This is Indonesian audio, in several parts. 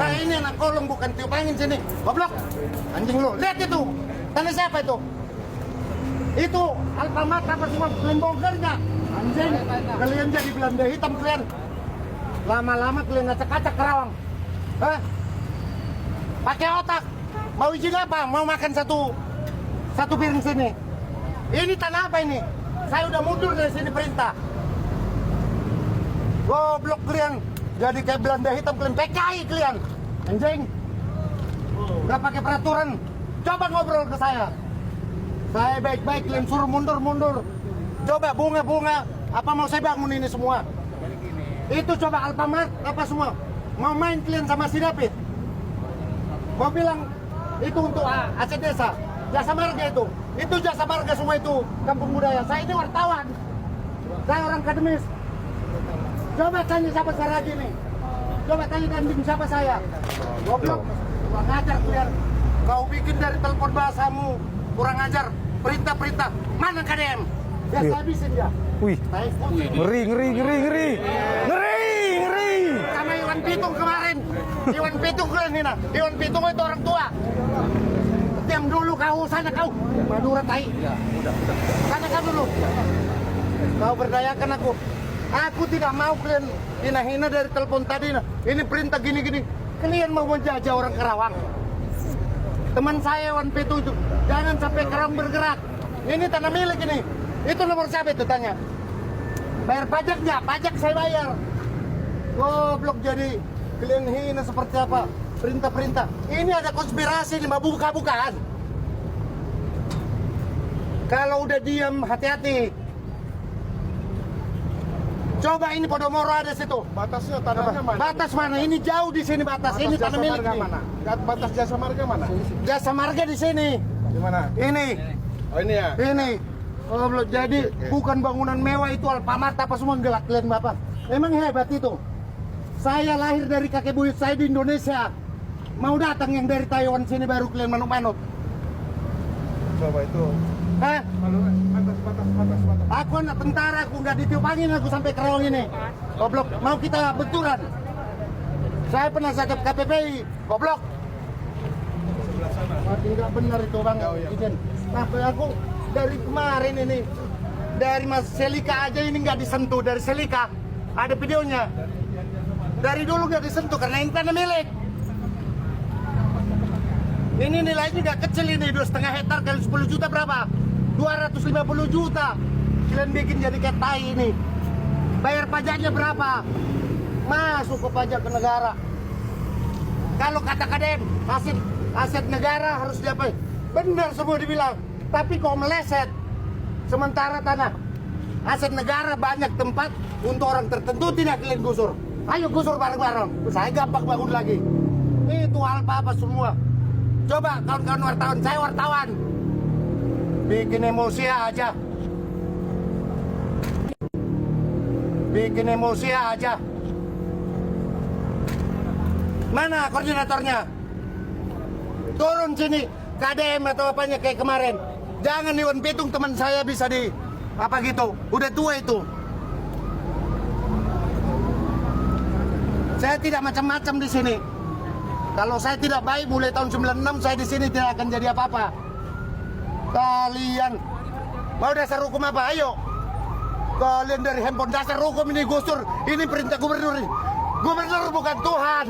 Saya ini anak kolong bukan tiup angin sini. Goblok. Anjing lu. Lihat itu. Tanah siapa itu? Itu Alfamart apa semua kalian bongkar nggak? Anjing. Kalian jadi Belanda hitam kalian. Lama-lama kalian acak-acak Kerawang. Hah? Pakai otak. Mau izin apa? Mau makan satu piring sini. Ini tanah apa ini? Saya udah mundur dari sini perintah. Goblok kalian. Jadi kayak Belanda hitam kalian. PKI kalian. Anjing. Udah pakai peraturan. Coba ngobrol ke saya. Saya baik-baik kalian suruh mundur. Coba bunga-bunga. Apa mau saya bangun ini semua? Itu coba Alfamart apa semua. Mau main kalian sama si David. Mau bilang itu untuk aset desa. Jasa marga itu. Itu jasa marga semua itu. Kampung budaya. Saya ini wartawan. Saya orang akademis. Coba tanya siapa saya lagi nih. Coba tanya kambing siapa saya. Goblok. Kurang ajar kalian. Kau bikin dari telepon bahasamu. Kurang ajar. Perintah-perintah. Mana KDM? Ya saya habisin dia. Wih. Ngeri. Sama Iwan Pitung kemarin. Iwan Pitung kalian ini nah. Iwan Pitung itu orang tua. Diam dulu kau. Sana kau. Madura tai. Sana kau dulu. Kau berdayakan aku. Aku tidak mau kalian hina-hina dari telepon tadi. Nah. Ini perintah gini-gini. Kalian mau menjajah orang Kerawang. Teman saya Wan Pitu itu. Jangan sampai Kerawang bergerak. Ini tanah milik ini. Itu nomor siapa itu tanya. Bayar pajak nggak? Pajak saya bayar. Goblok jadi. Kalian hina seperti apa? Perintah-perintah. Ini ada konspirasi nih, buka-bukaan. Kalau udah diam, hati-hati. Coba ini Podomoro ada situ. Batasnya tanahnya mana? Batas mana? Ini jauh di sini batas. Ini tanah milik nih. mana? Batas jasa marga mana? Jasa marga di sini. Di mana? Ini. Oh ini ya. Ini. Oh, belum jadi. Bukan bangunan mewah itu Alfamart apa semua gelak kalian Bapak. Emang hebat itu. Saya lahir dari kakek buyut saya di Indonesia. Mau datang yang dari Taiwan sini baru kalian manut-manut. Coba itu. Hah? Batas. Aku anak tentara, aku nggak ditiup angin aku sampai Kerawang ini. Goblok, mau kita benturan. Saya pernah sakit KPPI, goblok. Tidak benar itu bang, izin. Nah, aku dari kemarin ini, dari Mas Selika aja ini nggak disentuh. Dari Selika, ada videonya. Dari dulu nggak disentuh karena ini tanah milik. Ini nilainya nggak kecil ini, 2,5 hektar kali 10 juta berapa? 250 juta. Kalian bikin jadi kayak tai ini. Bayar pajaknya berapa? Masuk ke pajak ke negara. Kalau kata KDM, aset negara harus diapain? Benar semua dibilang. Tapi kok meleset? Sementara tanah aset negara banyak tempat untuk orang tertentu tidak kalian gusur. Ayo gusur bareng-bareng. Saya gampang bangun lagi. Itu apa semua. Coba kawan-kawan wartawan, saya wartawan. Bikin emosi aja. Bikin emosi aja. Mana koordinatornya? Turun sini. KDM atau apanya kayak kemarin. Jangan Iwan Pitung teman saya bisa di apa gitu. Udah tua itu. Saya tidak macam-macam di sini. Kalau saya tidak baik mulai tahun 96 saya di sini tidak akan jadi apa-apa. Kalian mau dasar hukum apa? Ayo. Kalian dari handphone dasar hukum ini gusur. Ini perintah gubernur. Gubernur bukan Tuhan.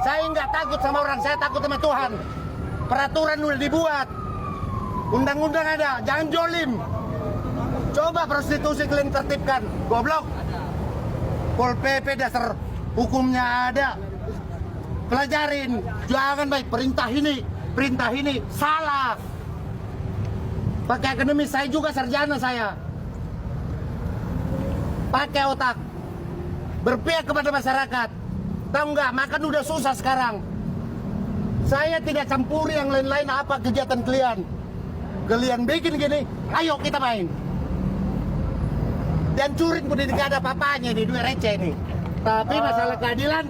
Saya nggak takut sama orang, saya takut sama Tuhan. Peraturan udah dibuat. Undang-undang ada, jangan jolim. Coba prostitusi kalian tertibkan. Goblok. Pol PP dasar hukumnya ada. Pelajarin. Jangan baik perintah ini salah. Pakai akademis, saya juga sarjana saya. Pakai otak. Berpihak kepada masyarakat. Tahu nggak, makan udah susah sekarang. Saya tidak campuri yang lain-lain apa kegiatan kalian. Kalian bikin gini, ayo kita main. Dan curi pun tidak ada apa-apanya nih, duit receh nih. Tapi masalah keadilan,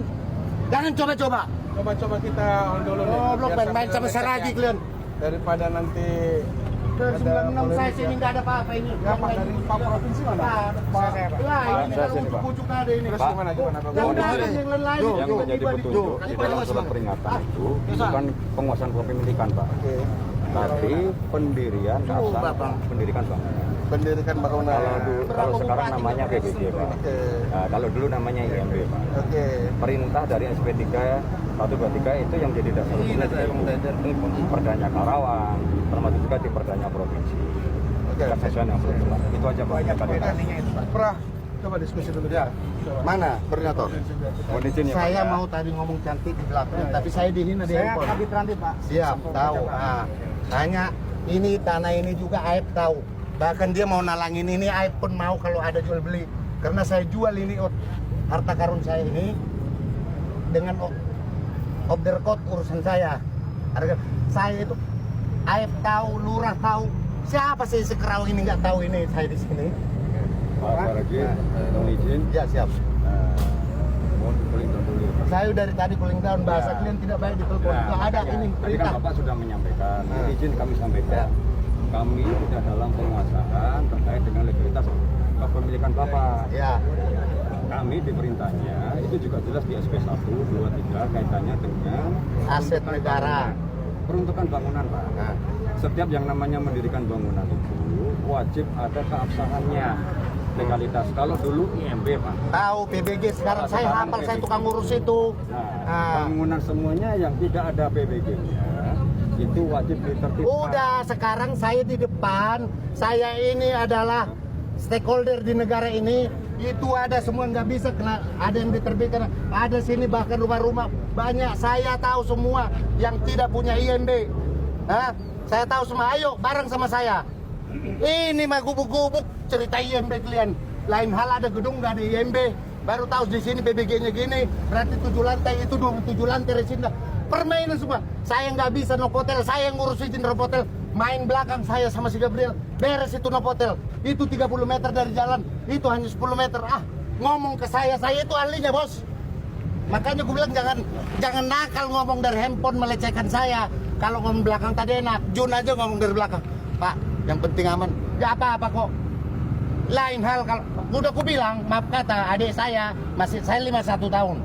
jangan coba-coba. Coba kita on dulu nih. Oh, belum main-main sama Saragi kalian. Daripada nanti Dari 96 saya sini nggak ada apa-apa ini. ya, Pak, dari Pak Provinsi mana? Pak. Lah, ini saya kalau sini, Pak. ujuk-ujuk ada ini. Terus Pak. gimana Yang Pak? dalam yang lain-lain. Yang menjadi petunjuk di dalam surat peringatan itu bukan penguasaan kepemilikan, Pak. Oke. Tapi pendirian asal pendirikan bangunan. Pendirikan bangunan. Kalau sekarang namanya PBG, Pak. Oke. Nah, kalau dulu namanya IMB, Pak. Oke. Perintah dari SP3 123 itu yang jadi dasar hukumnya di Perdanya Karawang, termasuk juga di Perdanya Provinsi. Oke. Kesesuaian yang belum jelas. Itu aja, Pak. Prah, coba diskusi dulu ya. Mana koordinator? Mohon izin ya, Pak, Saya ya. mau tadi ngomong cantik di belakang, tapi saya dihina di handphone. Saya transit, Pak. Siap, tahu. Nah, tanya ini tanah ini juga Aib tahu. Bahkan dia mau nalangin ini Aib pun mau kalau ada jual beli. Karena saya jual ini harta karun saya ini dengan off the record urusan saya. Harga saya itu Aib tahu, lurah tahu. Siapa sih sekerau ini nggak tahu ini saya di sini? Pak Saragi, mohon izin. Ya siap. Mohon cooling down dulu. Saya dari tadi cooling down, bahasa Ya. kalian tidak baik di telepon. Ya, Nggak ada makanya. ini Tadi kan perintah. Bapak sudah menyampaikan. Mohon izin kami sampaikan. Ya. Kami sudah dalam penguasaan terkait dengan legalitas kepemilikan Bapak. Ya. Kami di perintahnya itu juga jelas di SP 1, 2, 3 kaitannya dengan Aset negara. Peruntukan bangunan, Pak. Nah. Setiap yang namanya mendirikan bangunan itu wajib ada keabsahannya, legalitas. Kalau dulu IMB, Pak. Tahu PBG sekarang saya Sekarang hafal, saya PBG. tukang ngurus itu. Nah, bangunan semuanya yang tidak ada PBG-nya itu wajib ditertibkan. Udah sekarang saya di depan, saya ini adalah stakeholder di negara ini. Itu ada semua nggak bisa kena, ada yang diterbitkan, ada sini bahkan rumah-rumah banyak. Saya tahu semua yang tidak punya IMB. Hah? Saya tahu semua. Ayo bareng sama saya. Ini mah gubuk-gubuk cerita IMB kalian. Lain hal ada gedung nggak ada IMB. Baru tahu di sini PBG-nya gini. Berarti 7 lantai itu 27 lantai resinda. Permainan semua. Saya nggak bisa nopotel. Saya yang ngurus izin nopotel. Main belakang saya sama si Gabriel. Beres itu nopotel. Itu 30 meter dari jalan. Itu hanya 10 meter. Ah, ngomong ke saya itu ahlinya, Bos. Makanya gue bilang jangan nakal ngomong dari handphone melecehkan saya. Kalau ngomong belakang tadi enak, Jun aja ngomong dari belakang. Pak, yang penting aman. Gak apa-apa kok. Lain hal kalau udah aku bilang, maaf kata adik saya saya 51 tahun.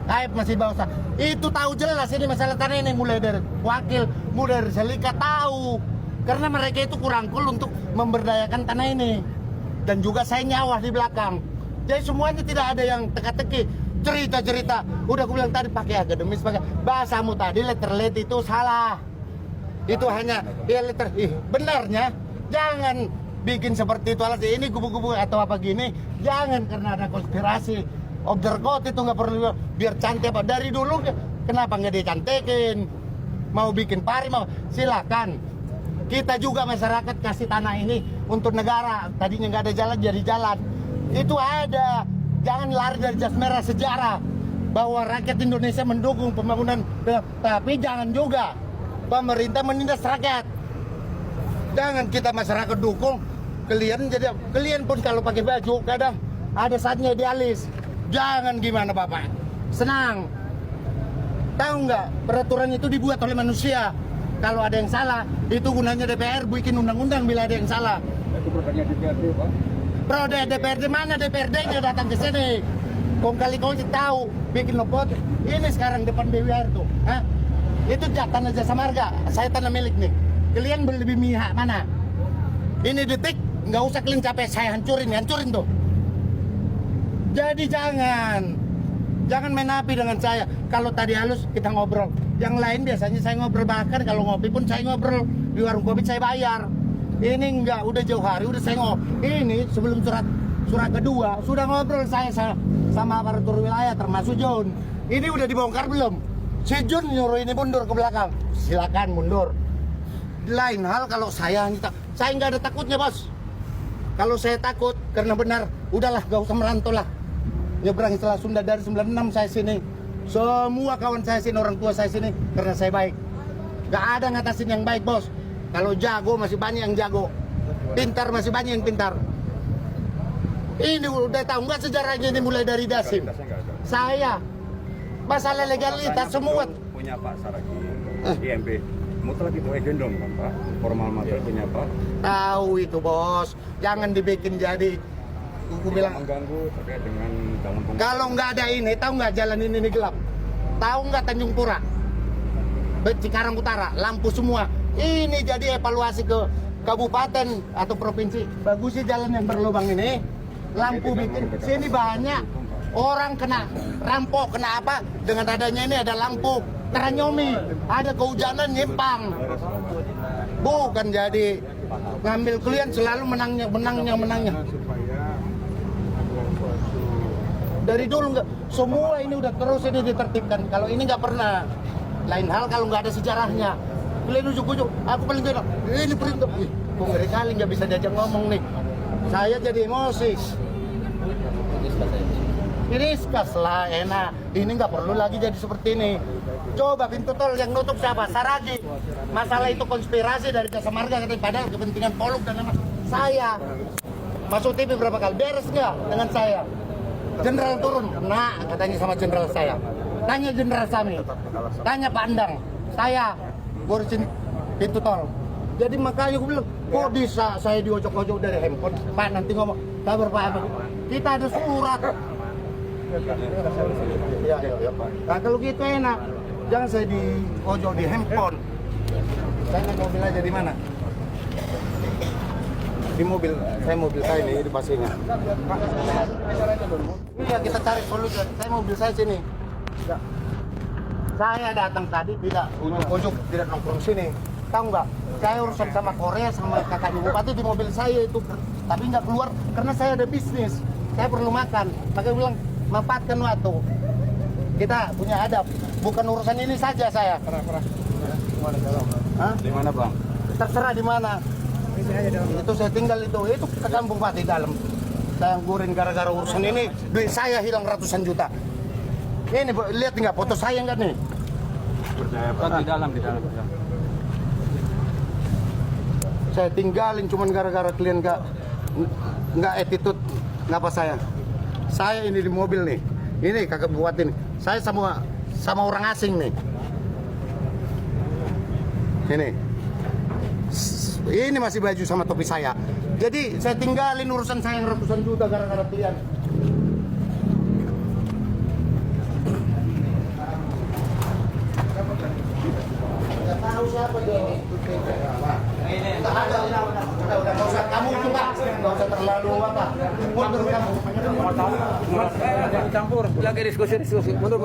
Aib masih bawah. Itu tahu jelas ini masalah tanah ini mulai dari wakil, mulai dari Selika tahu. Karena mereka itu kurang cool untuk memberdayakan tanah ini. Dan juga saya nyawah di belakang. Jadi semuanya tidak ada yang teka-teki. Cerita-cerita, udah aku bilang tadi pakai akademis, pakai bahasamu tadi letterlet itu salah. Itu hanya ya benarnya jangan bikin seperti itu alas ini kubu-kubu atau apa gini. Jangan karena ada konspirasi. Obderkot itu nggak perlu biar cantik apa dari dulu kenapa nggak dicantekin? Mau bikin pari mau silakan. Kita juga masyarakat kasih tanah ini untuk negara. Tadinya nggak ada jalan jadi jalan. Itu ada. Jangan lari dari jas merah sejarah bahwa rakyat Indonesia mendukung pembangunan, tapi jangan juga pemerintah menindas rakyat. Jangan kita masyarakat dukung kalian pun kalau pakai baju kadang ada saatnya idealis. Jangan gimana Bapak, senang. Tahu nggak peraturan itu dibuat oleh manusia. Kalau ada yang salah itu gunanya DPR bikin undang-undang bila ada yang salah. Itu produknya DPRD, Pak. Pro DPRD mana DPRD-nya datang ke sini. Kong kali kau tahu bikin lopot. Ini sekarang depan BWR tuh. Hah? Itu tanah jasa marga. Saya tanah milik nih. Kalian lebih mihak mana? Ini detik nggak usah kalian capek. Saya hancurin tuh. Jadi jangan main api dengan saya. Kalau tadi halus kita ngobrol. Yang lain biasanya saya ngobrol, bahkan kalau ngopi pun saya ngobrol di warung kopi saya bayar. Ini enggak, udah jauh hari, udah saya ini sebelum surat kedua sudah ngobrol saya sama aparatur wilayah termasuk John. Ini udah dibongkar belum? Si John nyuruh ini mundur ke belakang. Silakan mundur. Lain hal kalau saya nggak ada takutnya, Bos. Kalau saya takut karena benar, udahlah gak usah merantau lah. Nyebrang setelah Sunda dari 96 saya sini. Semua kawan saya sini, orang tua saya sini karena saya baik. Gak ada ngatasin yang baik, Bos. Kalau jago masih banyak yang jago, pintar masih banyak yang pintar. Ini udah tahu nggak sejarahnya ini mulai dari Dasim. Saya masalah legalitas semua. Punya Pak Saragi, IMB. Mutlak itu gendong kan Pak, formal materinya Pak. Tahu itu Bos, jangan dibikin jadi Aku bilang mengganggu terkait dengan dalam kalau nggak ada ini, tahu nggak jalan ini gelap? Tahu nggak Tanjung Pura, Cikarang Utara, lampu semua. Ini jadi evaluasi ke kabupaten atau provinsi. Bagusnya jalan yang berlubang ini, lampu bikin. Sini banyak orang kena rampok, kena apa? Dengan adanya ini ada lampu teranyomi, ada kehujanan nyimpang. Bukan jadi ngambil klien selalu menangnya. Dari dulu nggak, semua ini udah terus ini ditertibkan. Kalau ini nggak pernah. Lain hal kalau nggak ada sejarahnya. Kalian ujuk-ujuk, aku paling tidak. Ini perintah. Kok ngeri kali nggak bisa diajak ngomong nih. Saya jadi emosi. Iriskas lah, enak. Ini nggak perlu lagi jadi seperti ini. Coba pintu tol yang nutup siapa? Saragi. Masalah itu konspirasi dari Jasa Marga katanya, padahal kepentingan Poluk dan saya. Masuk TV berapa kali? Beres nggak dengan saya? Jenderal turun, nah katanya sama jenderal saya. Tanya jenderal Sami, tanya Pak Andang, saya ngurusin pintu tol. Jadi makanya gue bilang, kok bisa saya diojok-ojok dari handphone? Pak nanti ngomong, kabar Pak apa? Kita ada surat. Ya. Nah kalau gitu enak, jangan saya diojok di handphone. Saya naik mobil aja di mana? Di mobil, saya ini di pastinya. Iya kita cari solusi. Saya mobil saya sini. Enggak. Saya datang tadi tidak ujuk-ujuk tidak nongkrong sini. Tahu nggak? Saya urusan sama Korea sama kakaknya bupati di mobil saya itu, tapi nggak keluar karena saya ada bisnis. Saya perlu makan. Makanya bilang manfaatkan waktu. Kita punya adab. Bukan urusan ini saja saya. Hah? di mana Bang? Terserah di mana. Itu saya tinggal itu ke kampung Pak di dalam. Saya anggurin gara-gara urusan ini, duit saya hilang ratusan juta. Ini lihat nggak foto saya nggak nih? Percaya Bang? Di dalam. Saya tinggalin cuman gara-gara klien nggak attitude ngapa saya. Saya ini di mobil nih. Ini kakak buat ini. Saya sama orang asing nih. Ini masih baju sama topi saya. Jadi saya tinggalin urusan saya yang ratusan juta gara-gara klien. Nggak tahu siapa dia. Udah nggak usah kamu juga, nggak usah terlalu apa. Mundur kamu. Jangan campur. Lagi diskusi. Mundur.